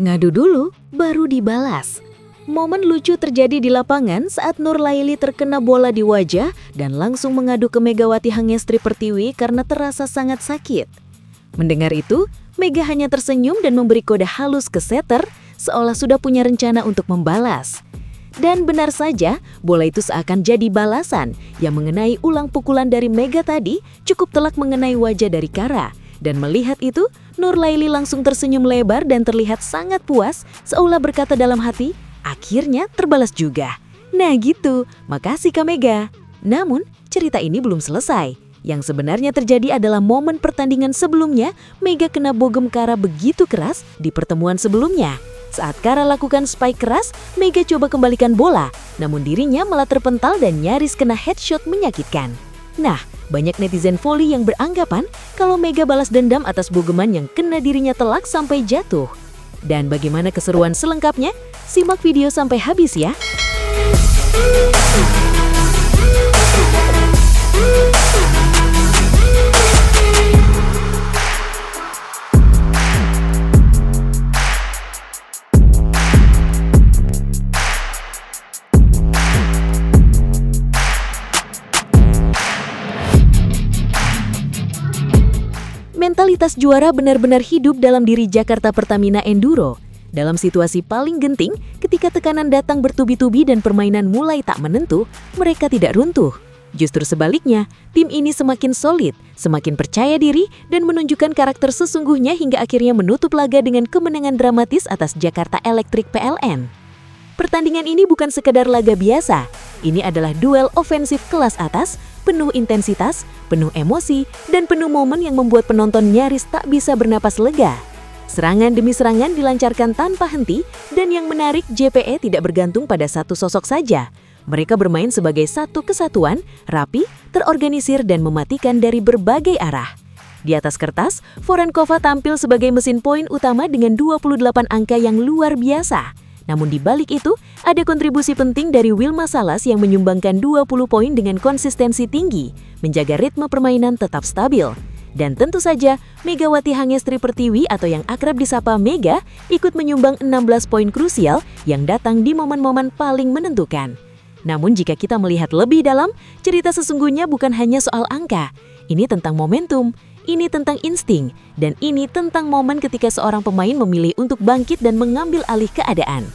Ngadu dulu, baru dibalas. Momen lucu terjadi di lapangan saat Nurlaili terkena bola di wajah dan langsung mengadu ke Megawati Hangestri Pertiwi karena terasa sangat sakit. Mendengar itu, Mega hanya tersenyum dan memberi kode halus ke setter, seolah sudah punya rencana untuk membalas. Dan benar saja, bola itu seakan jadi balasan yang mengenai ulang pukulan dari Mega tadi cukup telak mengenai wajah dari Kara. Dan melihat itu, Nurlaili langsung tersenyum lebar dan terlihat sangat puas, seolah berkata dalam hati, akhirnya terbalas juga. Nah gitu, makasih Kak Mega. Namun, cerita ini belum selesai. Yang sebenarnya terjadi adalah momen pertandingan sebelumnya, Mega kena bogem Kara begitu keras di pertemuan sebelumnya. Saat Kara lakukan spike keras, Mega coba kembalikan bola, namun dirinya malah terpental dan nyaris kena headshot menyakitkan. Nah, banyak netizen volley yang beranggapan kalau Mega balas dendam atas bogeman yang kena dirinya telak sampai jatuh. Dan bagaimana keseruan selengkapnya? Simak video sampai habis ya. Mentalitas juara benar-benar hidup dalam diri Jakarta Pertamina Enduro. Dalam situasi paling genting, ketika tekanan datang bertubi-tubi dan permainan mulai tak menentu, mereka tidak runtuh. Justru sebaliknya, tim ini semakin solid, semakin percaya diri, dan menunjukkan karakter sesungguhnya hingga akhirnya menutup laga dengan kemenangan dramatis atas Jakarta Electric PLN. Pertandingan ini bukan sekedar laga biasa, ini adalah duel ofensif kelas atas, penuh intensitas, penuh emosi, dan penuh momen yang membuat penonton nyaris tak bisa bernapas lega. Serangan demi serangan dilancarkan tanpa henti, dan yang menarik JPE tidak bergantung pada satu sosok saja. Mereka bermain sebagai satu kesatuan, rapi, terorganisir, dan mematikan dari berbagai arah. Di atas kertas, Vorenkova tampil sebagai mesin poin utama dengan 28 angka yang luar biasa. Namun di balik itu, ada kontribusi penting dari Wilma Salas yang menyumbangkan 20 poin dengan konsistensi tinggi, menjaga ritme permainan tetap stabil. Dan tentu saja, Megawati Hangestri Pertiwi atau yang akrab disapa Mega ikut menyumbang 16 poin krusial yang datang di momen-momen paling menentukan. Namun jika kita melihat lebih dalam, cerita sesungguhnya bukan hanya soal angka. Ini tentang momentum, ini tentang insting, dan ini tentang momen ketika seorang pemain memilih untuk bangkit dan mengambil alih keadaan.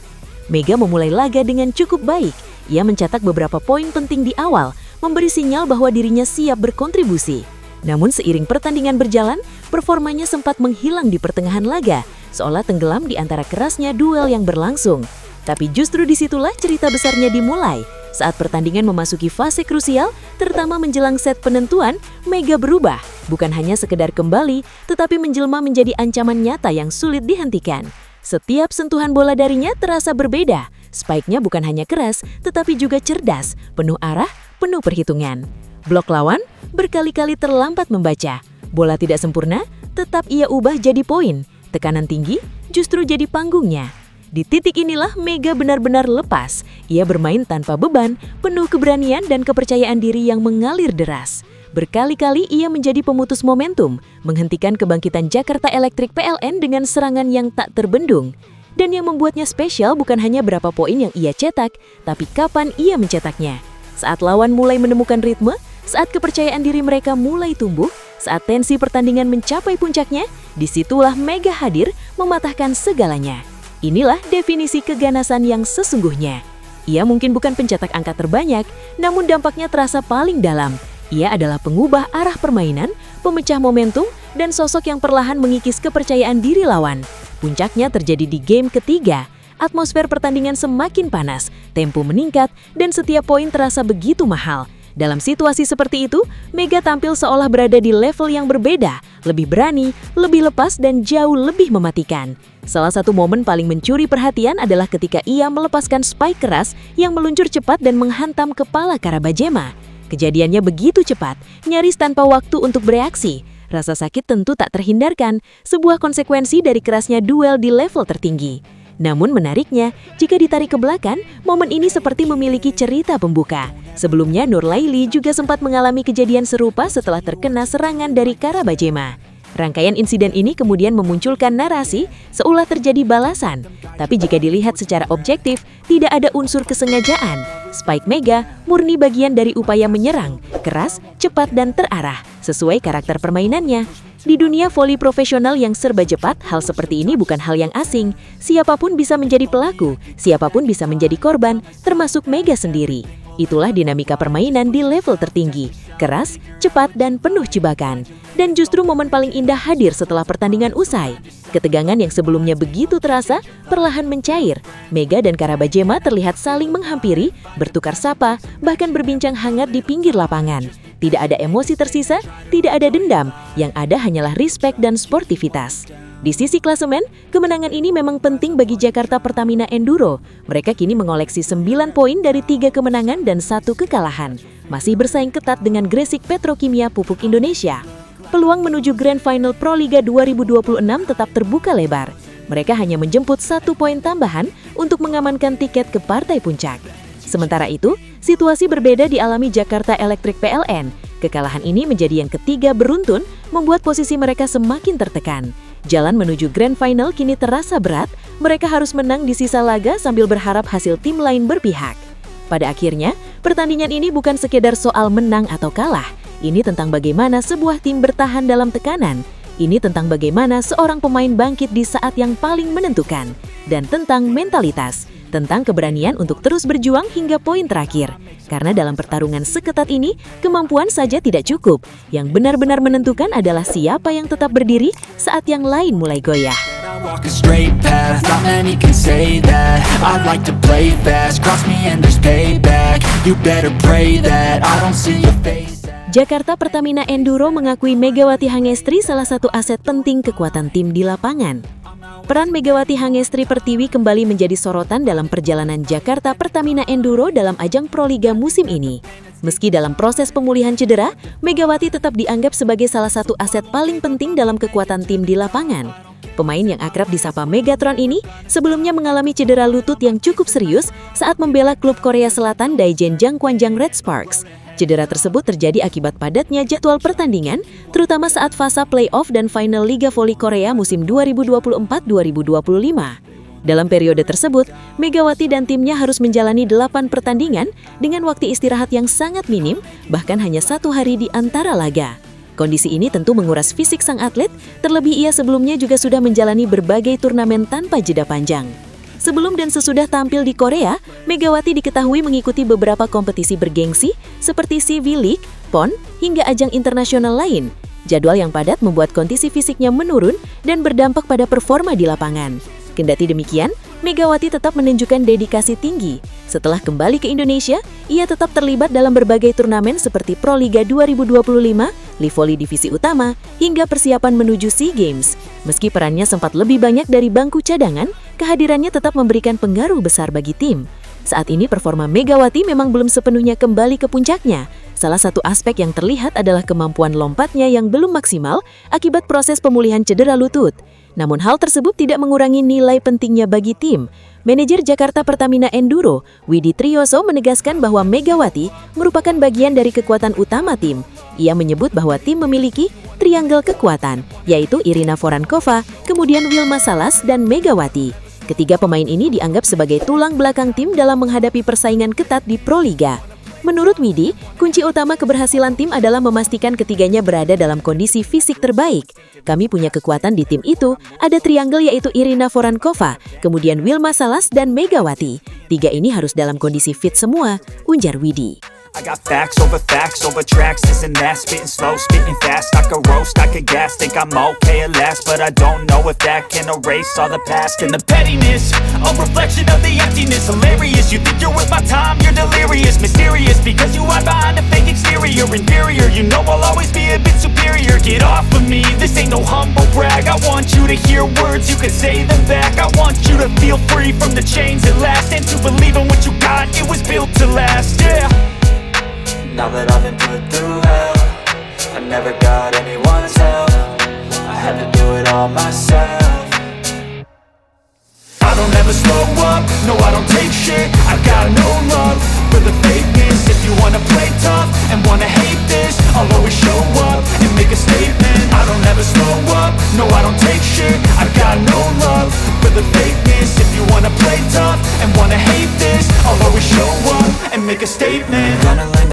Mega memulai laga dengan cukup baik. Ia mencetak beberapa poin penting di awal, memberi sinyal bahwa dirinya siap berkontribusi. Namun seiring pertandingan berjalan, performanya sempat menghilang di pertengahan laga, seolah tenggelam di antara kerasnya duel yang berlangsung. Tapi justru disitulah cerita besarnya dimulai. Saat pertandingan memasuki fase krusial, terutama menjelang set penentuan, Mega berubah. Bukan hanya sekedar kembali, tetapi menjelma menjadi ancaman nyata yang sulit dihentikan. Setiap sentuhan bola darinya terasa berbeda. Spike-nya bukan hanya keras, tetapi juga cerdas, penuh arah, penuh perhitungan. Blok lawan berkali-kali terlambat membaca. Bola tidak sempurna, tetap ia ubah jadi poin. Tekanan tinggi justru jadi panggungnya. Di titik inilah Mega benar-benar lepas. Ia bermain tanpa beban, penuh keberanian dan kepercayaan diri yang mengalir deras. Berkali-kali ia menjadi pemutus momentum, menghentikan kebangkitan Jakarta Electric PLN dengan serangan yang tak terbendung. Dan yang membuatnya spesial bukan hanya berapa poin yang ia cetak, tapi kapan ia mencetaknya. Saat lawan mulai menemukan ritme, saat kepercayaan diri mereka mulai tumbuh, saat tensi pertandingan mencapai puncaknya, disitulah Mega hadir mematahkan segalanya. Inilah definisi keganasan yang sesungguhnya. Ia mungkin bukan pencetak angka terbanyak, namun dampaknya terasa paling dalam. Ia adalah pengubah arah permainan, pemecah momentum, dan sosok yang perlahan mengikis kepercayaan diri lawan. Puncaknya terjadi di game ketiga. Atmosfer pertandingan semakin panas, tempo meningkat, dan setiap poin terasa begitu mahal. Dalam situasi seperti itu, Mega tampil seolah berada di level yang berbeda, lebih berani, lebih lepas, dan jauh lebih mematikan. Salah satu momen paling mencuri perhatian adalah ketika ia melepaskan spike keras yang meluncur cepat dan menghantam kepala Kara Bajema. Kejadiannya begitu cepat, nyaris tanpa waktu untuk bereaksi. Rasa sakit tentu tak terhindarkan, sebuah konsekuensi dari kerasnya duel di level tertinggi. Namun menariknya, jika ditarik ke belakang, momen ini seperti memiliki cerita pembuka. Sebelumnya Nurlaili juga sempat mengalami kejadian serupa setelah terkena serangan dari Kara Bajema. Rangkaian insiden ini kemudian memunculkan narasi seolah terjadi balasan. Tapi jika dilihat secara objektif, tidak ada unsur kesengajaan. Spike Mega murni bagian dari upaya menyerang, keras, cepat, dan terarah, sesuai karakter permainannya. Di dunia voli profesional yang serba cepat, hal seperti ini bukan hal yang asing. Siapapun bisa menjadi pelaku, siapapun bisa menjadi korban, termasuk Mega sendiri. Itulah dinamika permainan di level tertinggi, keras, cepat, dan penuh jebakan. Dan justru momen paling indah hadir setelah pertandingan usai. Ketegangan yang sebelumnya begitu terasa, perlahan mencair. Mega dan Karabajema terlihat saling menghampiri, bertukar sapa, bahkan berbincang hangat di pinggir lapangan. Tidak ada emosi tersisa, tidak ada dendam, yang ada hanyalah respect dan sportivitas. Di sisi klasemen, kemenangan ini memang penting bagi Jakarta Pertamina Enduro. Mereka kini mengoleksi 9 poin dari 3 kemenangan dan 1 kekalahan. Masih bersaing ketat dengan Gresik Petrokimia Pupuk Indonesia. Peluang menuju Grand Final Pro Liga 2026 tetap terbuka lebar. Mereka hanya menjemput 1 poin tambahan untuk mengamankan tiket ke partai puncak. Sementara itu, situasi berbeda dialami Jakarta Electric PLN. Kekalahan ini menjadi yang ketiga beruntun, membuat posisi mereka semakin tertekan. Jalan menuju Grand Final kini terasa berat, mereka harus menang di sisa laga sambil berharap hasil tim lain berpihak. Pada akhirnya, pertandingan ini bukan sekedar soal menang atau kalah. Ini tentang bagaimana sebuah tim bertahan dalam tekanan. Ini tentang bagaimana seorang pemain bangkit di saat yang paling menentukan. Dan tentang mentalitas, tentang keberanian untuk terus berjuang hingga poin terakhir. Karena dalam pertarungan seketat ini, kemampuan saja tidak cukup. Yang benar-benar menentukan adalah siapa yang tetap berdiri saat yang lain mulai goyah. Walk a straight path, not many can say that. I like to play fast, cross me and there's payback. You better pray that I don't see your face. Jakarta Pertamina Enduro mengakui Megawati Hangestri salah satu aset penting kekuatan tim di lapangan. Peran Megawati Hangestri Pertiwi kembali menjadi sorotan dalam perjalanan Jakarta Pertamina Enduro dalam ajang Proliga musim ini. Meski dalam proses pemulihan cedera, Megawati tetap dianggap sebagai salah satu aset paling penting dalam kekuatan tim di lapangan. Pemain yang akrab disapa Megatron ini sebelumnya mengalami cedera lutut yang cukup serius saat membela klub Korea Selatan Daejeon Jangkwanjang Red Sparks. Cedera tersebut terjadi akibat padatnya jadwal pertandingan, terutama saat fase playoff dan final Liga Voli Korea musim 2024-2025. Dalam periode tersebut, Megawati dan timnya harus menjalani 8 pertandingan dengan waktu istirahat yang sangat minim, bahkan hanya 1 hari di antara laga. Kondisi ini tentu menguras fisik sang atlet, terlebih ia sebelumnya juga sudah menjalani berbagai turnamen tanpa jeda panjang. Sebelum dan sesudah tampil di Korea, Megawati diketahui mengikuti beberapa kompetisi bergengsi seperti CV League, PON, hingga ajang internasional lain. Jadwal yang padat membuat kondisi fisiknya menurun dan berdampak pada performa di lapangan. Kendati demikian, Megawati tetap menunjukkan dedikasi tinggi. Setelah kembali ke Indonesia, ia tetap terlibat dalam berbagai turnamen seperti Pro Liga 2025, Livoli Divisi Utama, hingga persiapan menuju SEA Games. Meski perannya sempat lebih banyak dari bangku cadangan, kehadirannya tetap memberikan pengaruh besar bagi tim. Saat ini performa Megawati memang belum sepenuhnya kembali ke puncaknya. Salah satu aspek yang terlihat adalah kemampuan lompatnya yang belum maksimal akibat proses pemulihan cedera lutut. Namun hal tersebut tidak mengurangi nilai pentingnya bagi tim. Manajer Jakarta Pertamina Enduro, Widi Trioso menegaskan bahwa Megawati merupakan bagian dari kekuatan utama tim. Ia menyebut bahwa tim memiliki triangle kekuatan, yaitu Irina Vorankova, kemudian Wilma Salas, dan Megawati. Ketiga pemain ini dianggap sebagai tulang belakang tim dalam menghadapi persaingan ketat di Proliga. Menurut Widi, kunci utama keberhasilan tim adalah memastikan ketiganya berada dalam kondisi fisik terbaik. Kami punya kekuatan di tim itu, ada triangle yaitu Irina Vorankova, kemudian Wilma Salas dan Megawati. Tiga ini harus dalam kondisi fit semua, ujar Widi. I got facts over tracks, isn't that spitting slow, spitting fast, I could roast, I could gas, think I'm okay at last, but I don't know if that can erase all the past and the pettiness, a reflection of the emptiness, hilarious, you think you're worth my time, you're delirious, mysterious, because you hide behind a fake exterior, inferior, you know I'll always be a bit superior, get off of me, this ain't no humble brag, I want you to hear words, you can say them back, I want you to feel free from the chains at last, and to believe in what you got, it was built to last, yeah. Now that I've been put through hell, I never got anyone's help, I had to do it all myself. I don't ever slow up, no I don't take shit, I got no love for the fakeness. If you wanna play tough and wanna hate this, I'll always show up and make a statement. I don't ever slow up, no I don't take shit. I got no love for the fakeness. If you wanna play tough and wanna hate this, I'll always show up and make a statement. Gonna land